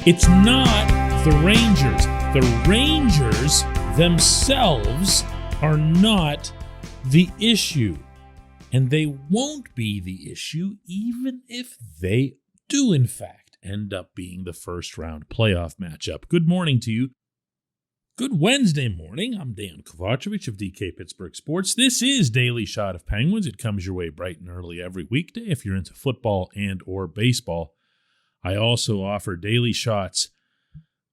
It's not the Rangers. The Rangers themselves are not the issue. And they won't be the issue even if they do, in fact, end up being the first-round playoff matchup. Good morning to you. Good Wednesday morning. I'm Dejan Kovacevic of DK Pittsburgh Sports. This is Daily Shot of Penguins. It comes your way bright and early every weekday if you're into football and or baseball. I also offer daily shots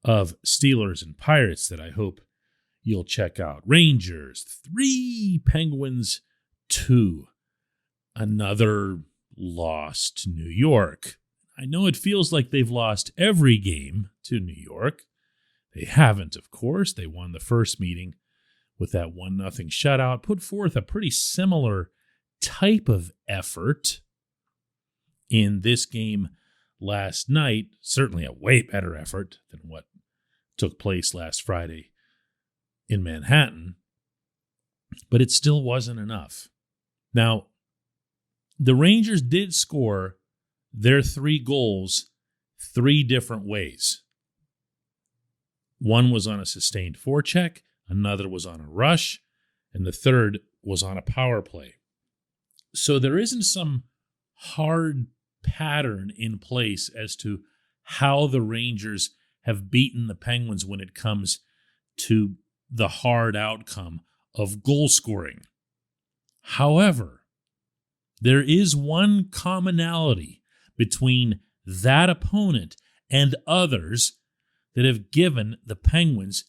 of Steelers and Pirates that I hope you'll check out. Rangers 3, Penguins 2. Another loss to New York. I know it feels like they've lost every game to New York. They haven't, of course. They won the first meeting with that 1-0 shutout, put forth a pretty similar type of effort in this game last night. Certainly a way better effort than what took place last Friday in Manhattan. But it still wasn't enough. Now, the Rangers did score their 3 goals 3 different ways. One was on a sustained forecheck, another was on a rush, and the third was on a power play. So there isn't some hard pattern in place as to how the Rangers have beaten the Penguins when it comes to the hard outcome of goal scoring. However, there is one commonality between that opponent and others that have given the Penguins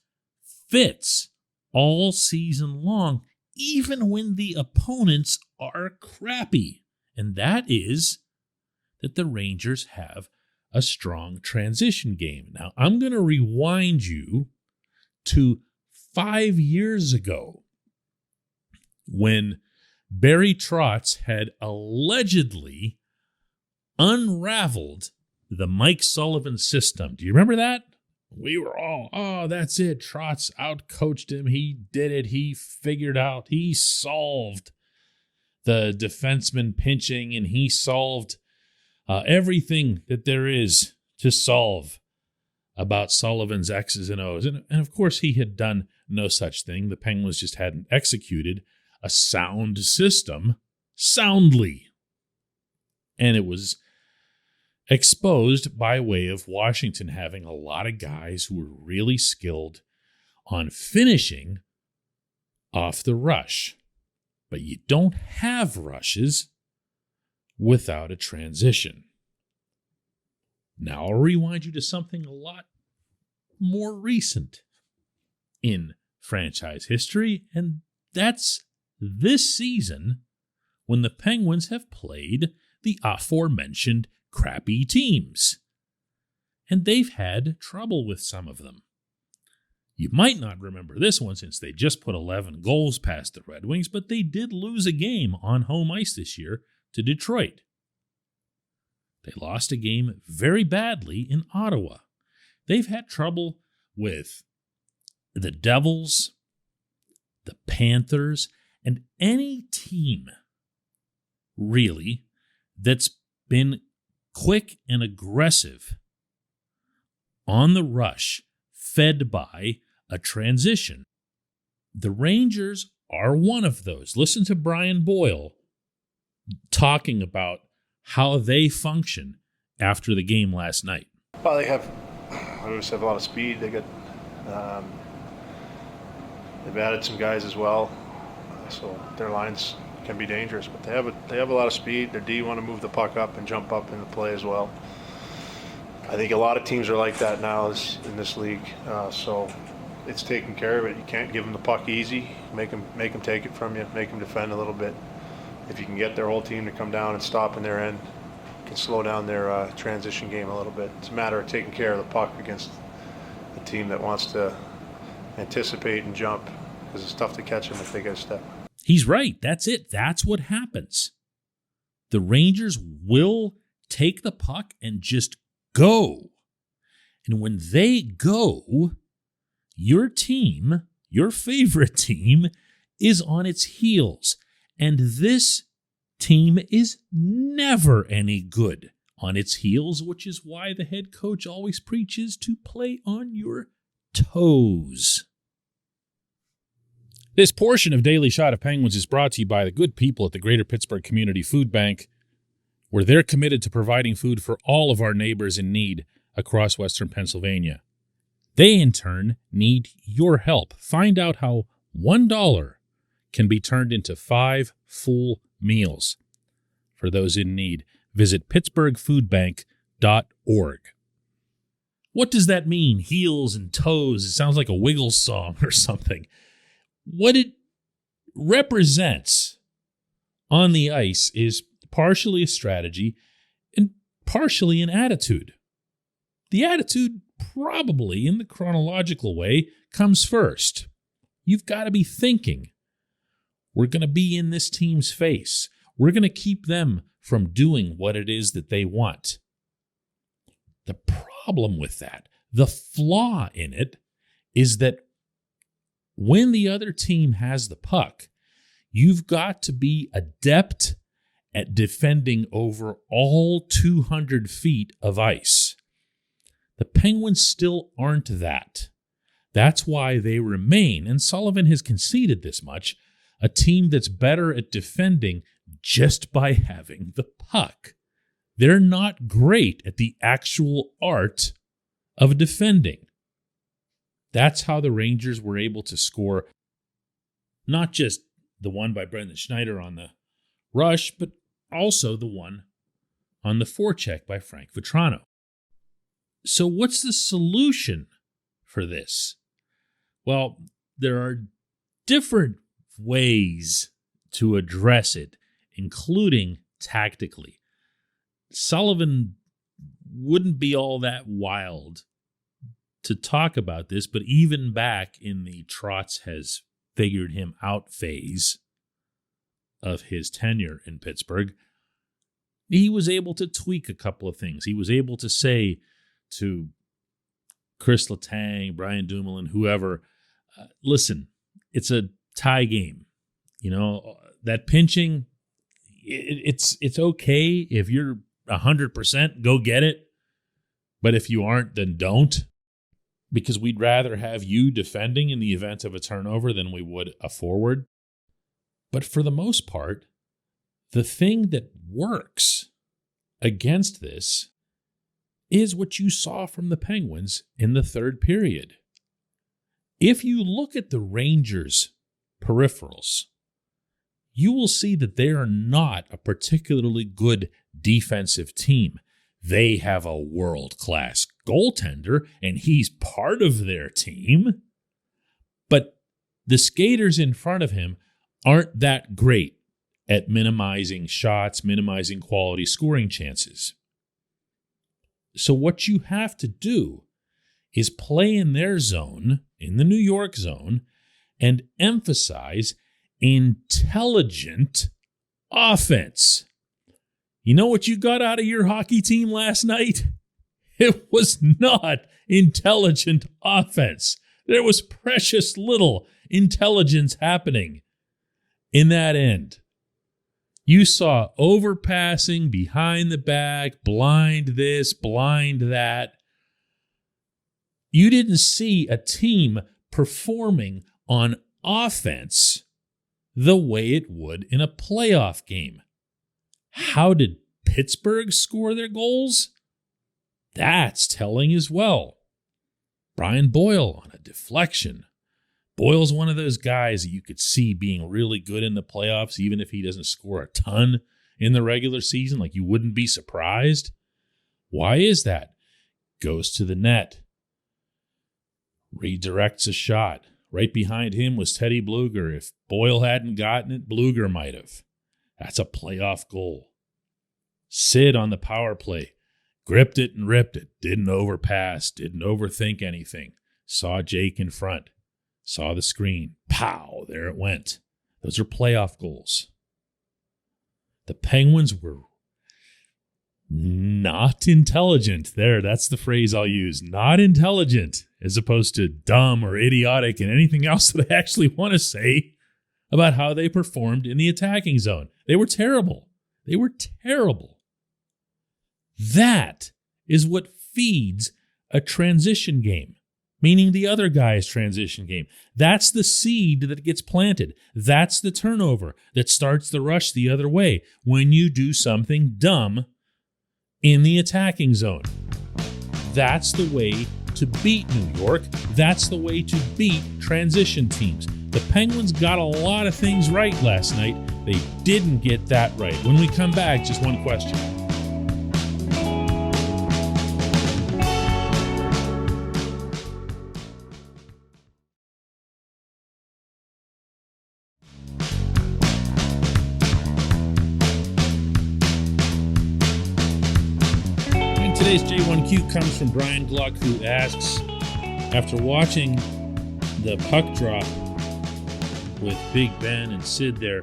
fits all season long, even when the opponents are crappy. And that is that the Rangers have a strong transition game. Now, I'm going to rewind you to 5 years ago when Barry Trotz had allegedly unraveled the Mike Sullivan system. Do you remember that? We were all, oh, that's it. Trotz outcoached him. He did it. He figured out. He solved the defenseman pinching, and he solved everything that there is to solve about Sullivan's X's and O's. And of course, he had done no such thing. The Penguins just hadn't executed a sound system soundly. And it was exposed by way of Washington having a lot of guys who were really skilled on finishing off the rush. But you don't have rushes without a transition. Now I'll rewind you to something a lot more recent in franchise history, and that's this season when the Penguins have played the aforementioned crappy teams. And they've had trouble with some of them. You might not remember this one since they just put 11 goals past the Red Wings, but they did lose a game on home ice this year to Detroit. They lost a game very badly in Ottawa. They've had trouble with the Devils, the Panthers, and any team, really, that's been quick and aggressive on the rush, fed by a transition. The Rangers are one of those. Listen to Brian Boyle talking about how they function after the game last night. Well, they have a lot of speed. They've added some guys as well, so their lines can be dangerous. But they have a lot of speed. Their D want to move the puck up and jump up into play as well. I think a lot of teams are like that now in this league. So it's taking care of it. You can't give them the puck easy. Make them take it from you. Make them defend a little bit. If you can get their whole team to come down and stop in their end, you can slow down their transition game a little bit. It's a matter of taking care of the puck against a team that wants to anticipate and jump, because it's tough to catch them if they get a step. He's right. That's it. That's what happens. The Rangers will take the puck and just go. And when they go, your team, your favorite team, is on its heels. And this team is never any good on its heels, which is why the head coach always preaches to play on your toes. This portion of Daily Shot of Penguins is brought to you by the good people at the Greater Pittsburgh Community Food Bank, where they're committed to providing food for all of our neighbors in need across Western Pennsylvania. They, in turn, need your help. Find out how $1 can be turned into 5 full meals for those in need. Visit pittsburghfoodbank.org. What does that mean, heels and toes? It sounds like a Wiggles song or something. What it represents on the ice is partially a strategy and partially an attitude. The attitude, probably in the chronological way, comes first. You've got to be thinking, we're going to be in this team's face. We're going to keep them from doing what it is that they want. The problem with that, the flaw in it, is that when the other team has the puck, you've got to be adept at defending over all 200 feet of ice. The Penguins still aren't that. That's why they remain, and Sullivan has conceded this much, a team that's better at defending just by having the puck. They're not great at the actual art of defending. That's how the Rangers were able to score not just the one by Brendan Schneider on the rush, but also the one on the forecheck by Frank Vetrano. So what's the solution for this? Well, there are different ways to address it, including tactically. Sullivan wouldn't be all that wild to talk about this, but even back in the Trotz has figured him out phase of his tenure in Pittsburgh, he was able to tweak a couple of things. He was able to say to Chris Letang, Brian Dumoulin, whoever, listen, it's a tie game. You know, that pinching, it's okay if you're 100%, go get it. But if you aren't, then don't. Because we'd rather have you defending in the event of a turnover than we would a forward. But for the most part, the thing that works against this is what you saw from the Penguins in the third period. If you look at the Rangers' peripherals, you will see that they are not a particularly good defensive team. They have a world-class goaltender, and he's part of their team. But the skaters in front of him aren't that great at minimizing shots, minimizing quality scoring chances. So what you have to do is play in their zone, in the New York zone, and emphasize intelligent offense. You know what you got out of your hockey team last night? It was not intelligent offense. There was precious little intelligence happening in that end. You saw overpassing, behind the back, blind this, blind that. You didn't see a team performing on offense the way it would in a playoff game. How did Pittsburgh score their goals? That's telling as well. Brian Boyle on a deflection. Boyle's one of those guys that you could see being really good in the playoffs, even if he doesn't score a ton in the regular season. Like, you wouldn't be surprised. Why is that? Goes to the net. Redirects a shot. Right behind him was Teddy Bluger. If Boyle hadn't gotten it, Bluger might have. That's a playoff goal. Sid on the power play. Gripped it and ripped it. Didn't overpass. Didn't overthink anything. Saw Jake in front. Saw the screen. Pow! There it went. Those are playoff goals. The Penguins were not intelligent. There, that's the phrase I'll use. Not intelligent, as opposed to dumb or idiotic and anything else that I actually want to say about how they performed in the attacking zone. They were terrible. They were terrible. That is what feeds a transition game, meaning the other guy's transition game. That's the seed that gets planted. That's the turnover that starts the rush the other way when you do something dumb in the attacking zone. That's the way to beat New York. That's the way to beat transition teams. The Penguins got a lot of things right last night. They didn't get that right. When we come back, just one question. Today's J1Q comes from Brian Gluck, who asks, after watching the puck drop with Big Ben and Sid there,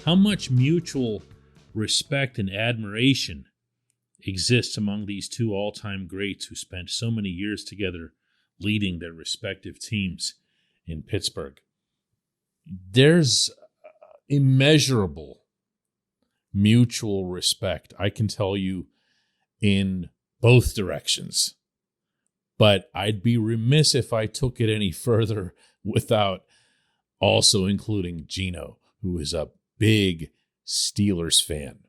how much mutual respect and admiration exists among these two all-time greats who spent so many years together leading their respective teams in Pittsburgh? There's immeasurable mutual respect, I can tell you, in both directions. But I'd be remiss if I took it any further without also including Gino, who is a big Steelers fan.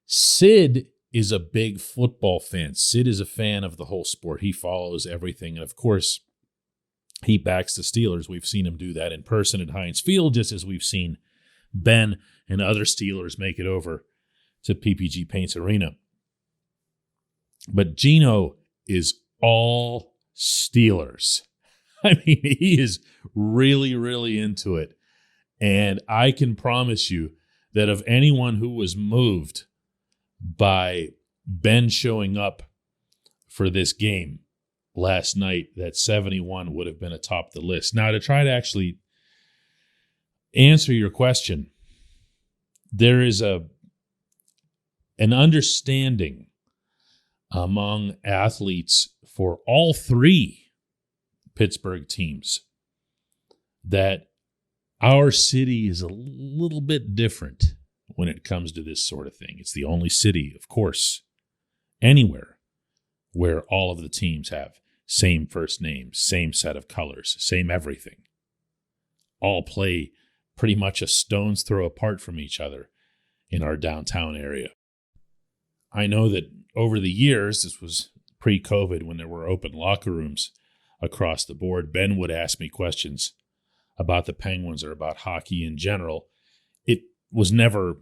Sid is a big football fan. Sid is a fan of the whole sport. He follows everything. And of course, he backs the Steelers. We've seen him do that in person at Heinz Field, just as we've seen Ben and other Steelers make it over to PPG Paints Arena. But Gino is all Steelers. I mean, he is really, really into it. And I can promise you that of anyone who was moved by Ben showing up for this game last night, that 71 would have been atop the list. Now, to try to actually answer your question, there is an understanding among athletes for all three Pittsburgh teams that our city is a little bit different when it comes to this sort of thing. It's the only city, of course, anywhere where all of the teams have same first names, same set of colors, same everything. All play pretty much a stone's throw apart from each other in our downtown area. I know that over the years, this was pre-COVID when there were open locker rooms across the board, Ben would ask me questions about the Penguins or about hockey in general. It was never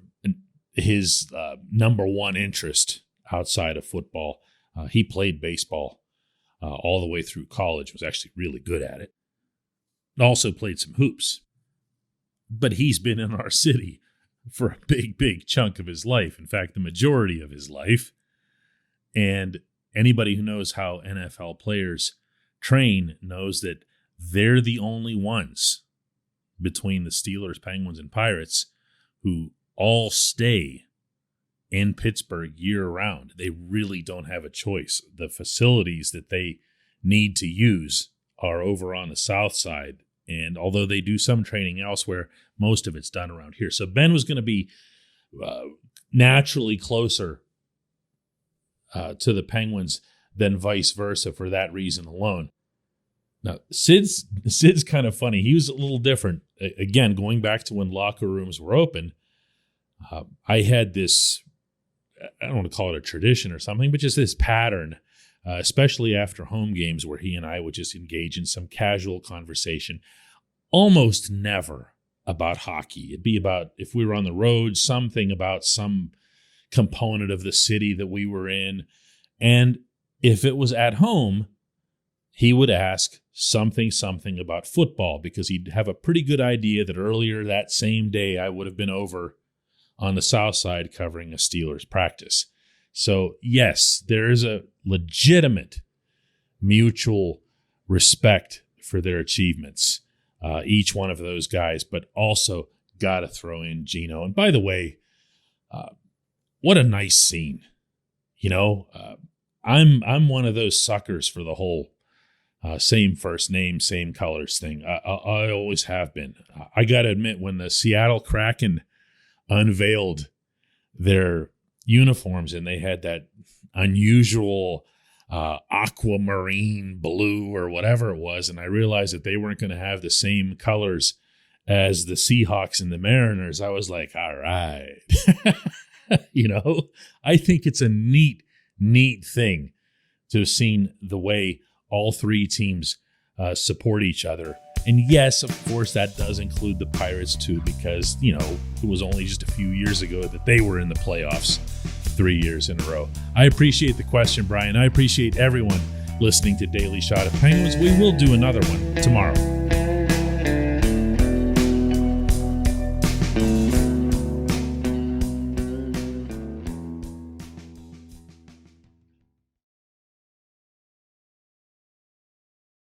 his number one interest outside of football. He played baseball all the way through college, was actually really good at it. Also played some hoops. But he's been in our city for a big, big chunk of his life. In fact, the majority of his life. And anybody who knows how NFL players train knows that they're the only ones between the Steelers, Penguins, and Pirates who all stay in Pittsburgh year-round. They really don't have a choice. The facilities that they need to use are over on the south side. And although they do some training elsewhere, most of it's done around here. So Ben was going to be naturally closer to the Penguins than vice versa for that reason alone. Now, Sid's kind of funny. He was a little different. Again, going back to when locker rooms were open, I had this, I don't want to call it a tradition or something, but just this pattern, especially after home games where he and I would just engage in some casual conversation, almost never about hockey. It'd be about, if we were on the road, something about some component of the city that we were in. And if it was at home, he would ask something about football, because he'd have a pretty good idea that earlier that same day I would have been over on the south side covering a Steelers practice. So yes, there is a legitimate mutual respect for their achievements, each one of those guys, but also got to throw in Gino. And by the way, what a nice scene. You know, I'm one of those suckers for the whole same first name, same colors thing. I always have been. I got to admit, when the Seattle Kraken unveiled their uniforms, and they had that unusual aquamarine blue or whatever it was, and I realized that they weren't going to have the same colors as the Seahawks and the Mariners. I was like, all right. I think it's a neat thing to have seen the way all three teams support each other. And yes, of course, that does include the Pirates too, because, it was only just a few years ago that they were in the playoffs 3 years in a row. I appreciate the question, Brian. I appreciate everyone listening to Daily Shot of Penguins. We will do another one tomorrow.